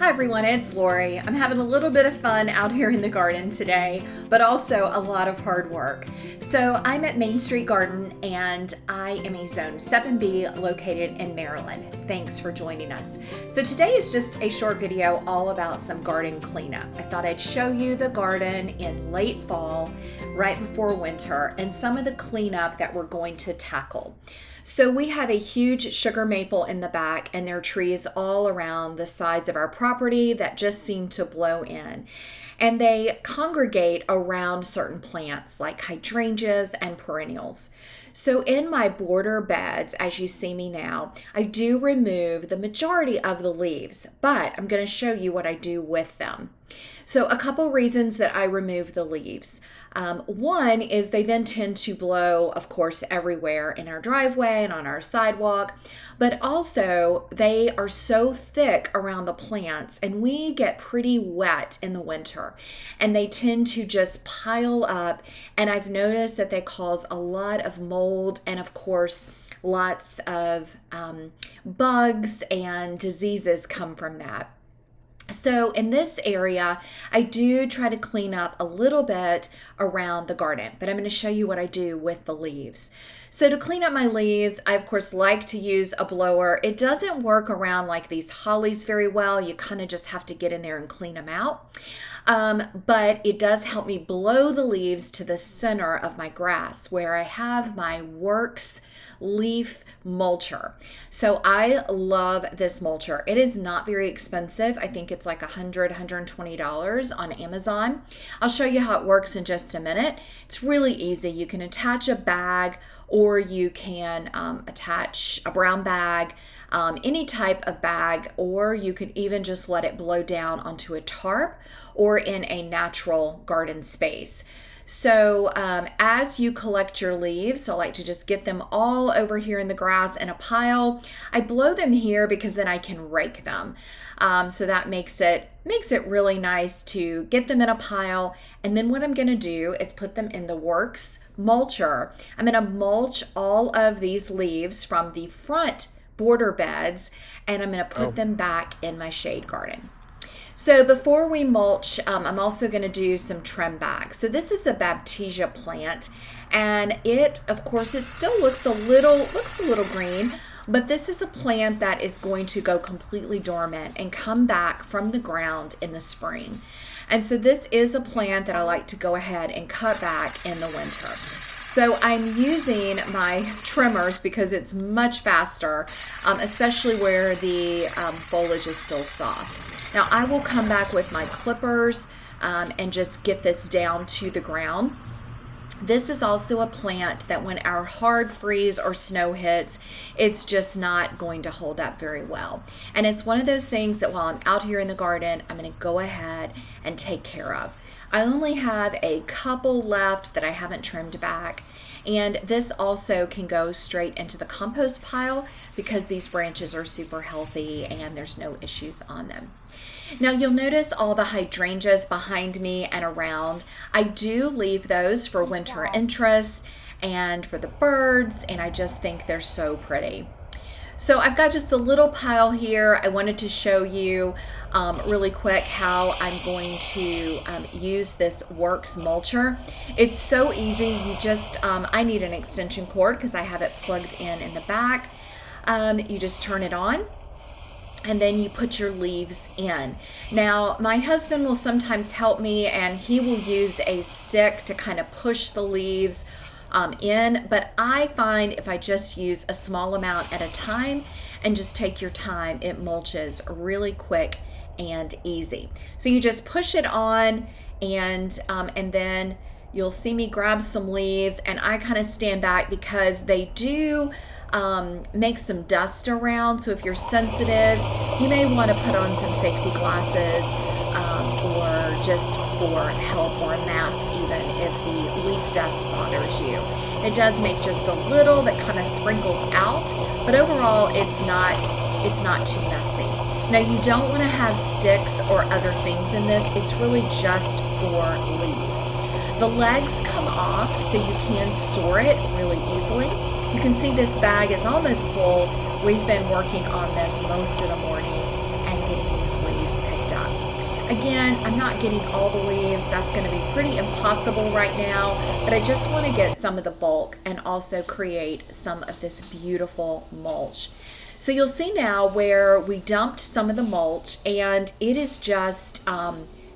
Hi everyone, it's Lori. I'm having a little bit of fun out here in the garden today, but also a lot of hard work. So I'm at Main Street Garden and I am a Zone 7B located in Maryland. Thanks for joining us. So today is just a short video all about some garden cleanup. I thought I'd show you the garden in late fall, right before winter, and some of the cleanup that we're going to tackle. So we have a huge sugar maple in the back, and there are trees all around the sides of our property that just seem to blow in. And they congregate around certain plants like hydrangeas and perennials. So in my border beds, as you see me now, I do remove the majority of the leaves, but I'm going to show you what I do with them. So a couple reasons that I remove the leaves. One is they then tend to blow, of course, everywhere in our driveway and on our sidewalk, but also they are so thick around the plants and we get pretty wet in the winter and they tend to just pile up, and I've noticed that they cause a lot of mold and, of course, lots of bugs and diseases come from that. So in this area, I do try to clean up a little bit around the garden, but I'm going to show you what I do with the leaves. So to clean up my leaves, I of course like to use a blower. It doesn't work around like these hollies very well. You kind of just have to get in there and clean them out. But it does help me blow the leaves to the center of my grass where I have my Works leaf mulcher. So I love this mulcher. It is not very expensive. I think it's like $120 on Amazon. I'll show you how it works in just a minute. It's really easy. You can attach a bag or you can attach a brown bag, any type of bag, or you could even just let it blow down onto a tarp or in a natural garden space. So as you collect your leaves, so I like to just get them all over here in the grass in a pile. I blow them here because then I can rake them. So that makes it really nice to get them in a pile. And then what I'm going to do is put them in the Works mulcher. I'm going to mulch all of these leaves from the front border beds, and I'm going to put them back in my shade garden. So before we mulch, I'm also going to do some trim back. So this is a Baptisia plant, and it, of course, it still looks a little green, but this is a plant that is going to go completely dormant and come back from the ground in the spring. And so this is a plant that I like to go ahead and cut back in the winter. So I'm using my trimmers because it's much faster, especially where the foliage is still soft. Now I will come back with my clippers and just get this down to the ground. This is also a plant that when our hard freeze or snow hits, it's just not going to hold up very well. And it's one of those things that while I'm out here in the garden, I'm going to go ahead and take care of. I only have a couple left that I haven't trimmed back. And this also can go straight into the compost pile because these branches are super healthy and there's no issues on them. Now you'll notice all the hydrangeas behind me and around. I do leave those for winter interest and for the birds, and I just think they're so pretty. So I've got just a little pile here. I wanted to show you really quick how I'm going to use this Works mulcher. It's so easy. You just, I need an extension cord because I have it plugged in the back. You just turn it on, and then you put your leaves in. Now, my husband will sometimes help me, and he will use a stick to kind of push the leaves in, but I find if I just use a small amount at a time and just take your time, it mulches really quick and easy. So you just push it on, and then you'll see me grab some leaves, and I kind of stand back because they do make some dust around. So if you're sensitive, you may want to put on some safety glasses or just for help, or a mask even if the leaf dust bothers you. It does make just a little that kind of sprinkles out, but overall it's not too messy. Now you don't want to have sticks or other things in this. It's really just for leaves. The legs come off so you can store it really easily. You can see this bag is almost full. We've been working on this most of the morning and getting these these leaves picked up. Again, I'm not getting all the leaves. That's going to be pretty impossible right now, but I just want to get some of the bulk and also create some of this beautiful mulch. So you'll see now where we dumped some of the mulch, and it is just,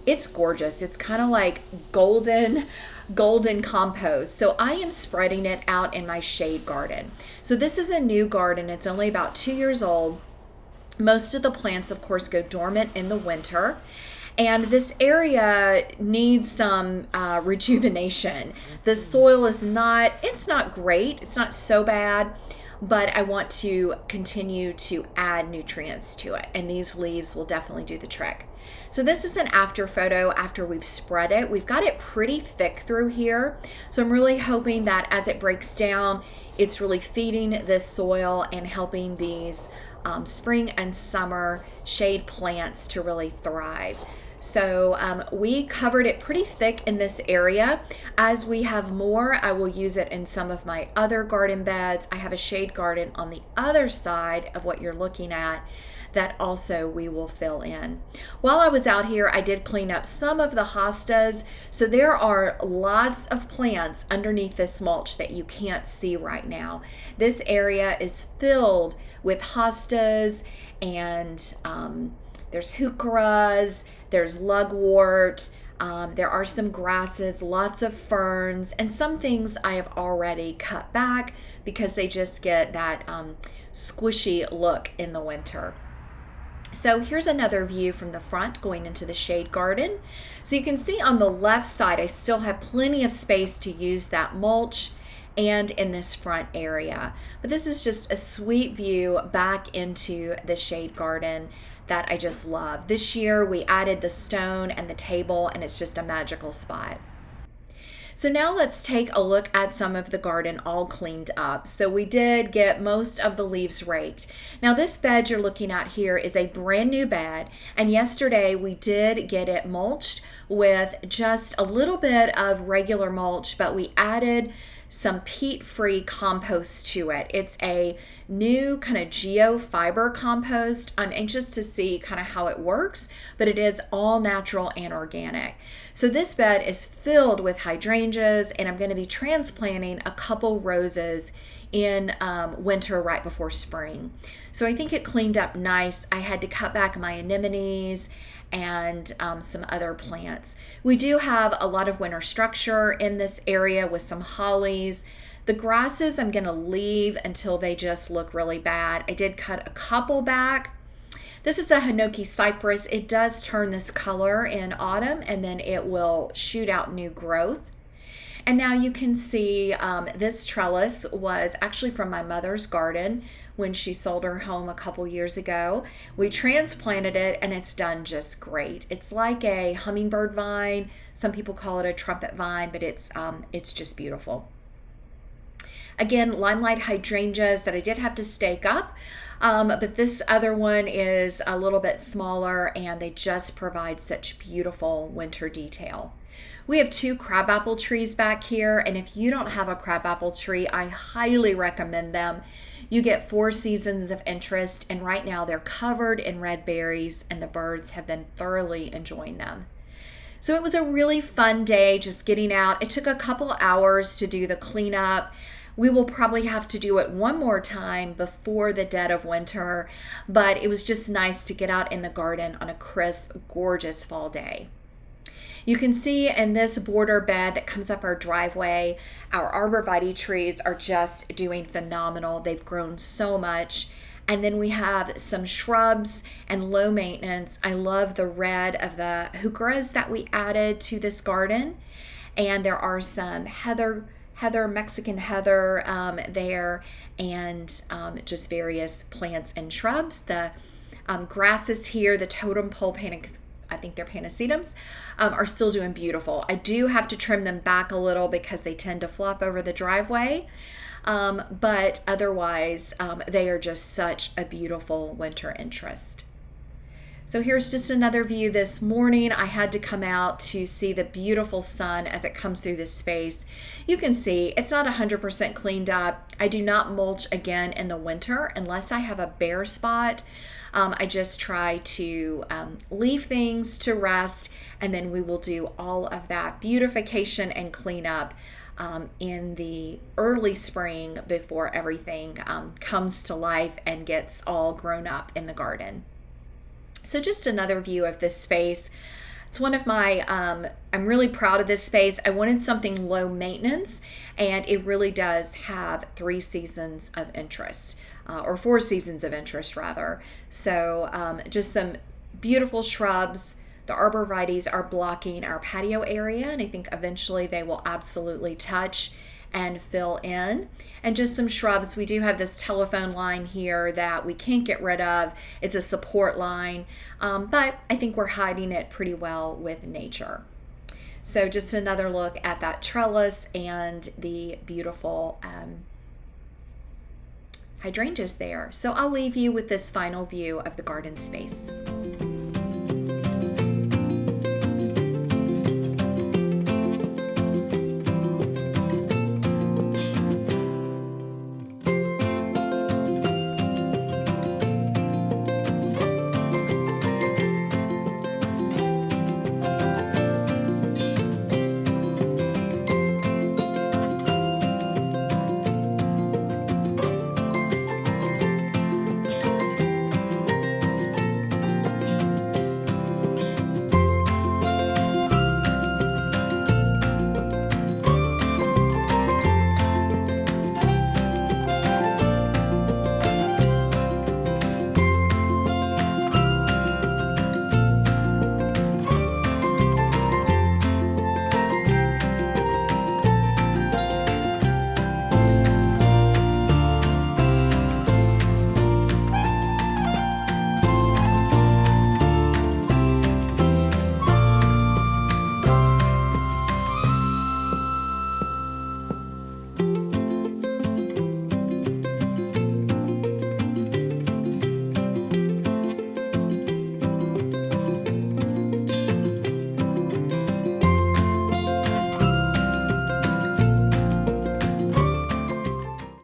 it's gorgeous. It's kind of like golden compost. So I am spreading it out in my shade garden. So this is a new garden. It's only about 2 years old. Most of the plants, of course, go dormant in the winter. And this area needs some rejuvenation. The soil is it's not great. It's not so bad, but I want to continue to add nutrients to it. And these leaves will definitely do the trick. So this is an after photo after we've spread it. We've got it pretty thick through here. So I'm really hoping that as it breaks down, it's really feeding this soil and helping these spring and summer shade plants to really thrive. So we covered it pretty thick in this area. As we have more, I will use it in some of my other garden beds. I have a shade garden on the other side of what you're looking at that also we will fill in. While I was out here, I did clean up some of the hostas. So there are lots of plants underneath this mulch that you can't see right now. This area is filled with hostas, and there's heucheras, there's lugwort, there are some grasses, lots of ferns, and some things I have already cut back because they just get that squishy look in the winter. So here's another view from the front going into the shade garden. So you can see on the left side, I still have plenty of space to use that mulch and in this front area. But this is just a sweet view back into the shade garden that I just love. This year we added the stone and the table, and it's just a magical spot. So now let's take a look at some of the garden all cleaned up. So we did get most of the leaves raked. Now this bed you're looking at here is a brand new bed, and yesterday we did get it mulched with just a little bit of regular mulch, but we added some peat-free compost to it. It's a new kind of geofiber compost. I'm anxious to see kind of how it works, but it is all natural and organic. So this bed is filled with hydrangeas, and I'm going to be transplanting a couple roses in winter right before spring. So I think it cleaned up nice. I had to cut back my anemones and some other plants. We do have a lot of winter structure in this area with some hollies. The grasses I'm gonna leave until they just look really bad. I did cut a couple back. This is a Hinoki cypress. It does turn this color in autumn, and then it will shoot out new growth. And now you can see this trellis was actually from my mother's garden when she sold her home a couple years ago. We transplanted it, and it's done just great. It's like a hummingbird vine. Some people call it a trumpet vine, but it's just beautiful. Again, limelight hydrangeas that I did have to stake up, but this other one is a little bit smaller, and they just provide such beautiful winter detail. We have 2 crabapple trees back here, and if you don't have a crabapple tree, I highly recommend them. You get 4 seasons of interest, and right now they're covered in red berries, and the birds have been thoroughly enjoying them. So it was a really fun day just getting out. It took a couple hours to do the cleanup. We will probably have to do it one more time before the dead of winter, but it was just nice to get out in the garden on a crisp, gorgeous fall day. You can see in this border bed that comes up our driveway, our arborvitae trees are just doing phenomenal. They've grown so much. And then we have some shrubs and low maintenance. I love the red of the heucheras that we added to this garden. And there are some Mexican heather there, and just various plants and shrubs. The grasses here, the totem pole I think they're Panacetum's, are still doing beautiful. I do have to trim them back a little because they tend to flop over the driveway, but otherwise they are just such a beautiful winter interest. So here's just another view this morning. I had to come out to see the beautiful sun as it comes through this space. You can see it's not 100% cleaned up. I do not mulch again in the winter unless I have a bare spot. I just try to leave things to rest, and then we will do all of that beautification and cleanup in the early spring before everything comes to life and gets all grown up in the garden. So just another view of this space. It's one of my, I'm really proud of this space. I wanted something low maintenance, and it really does have 3 seasons of interest, or 4 seasons of interest rather. So just some beautiful shrubs. The arborvitaes are blocking our patio area, and I think eventually they will absolutely touch and fill in. And just some shrubs. We do have this telephone line here that we can't get rid of. It's a support line, but I think we're hiding it pretty well with nature. So just another look at that trellis and the beautiful hydrangeas there. So I'll leave you with this final view of the garden space.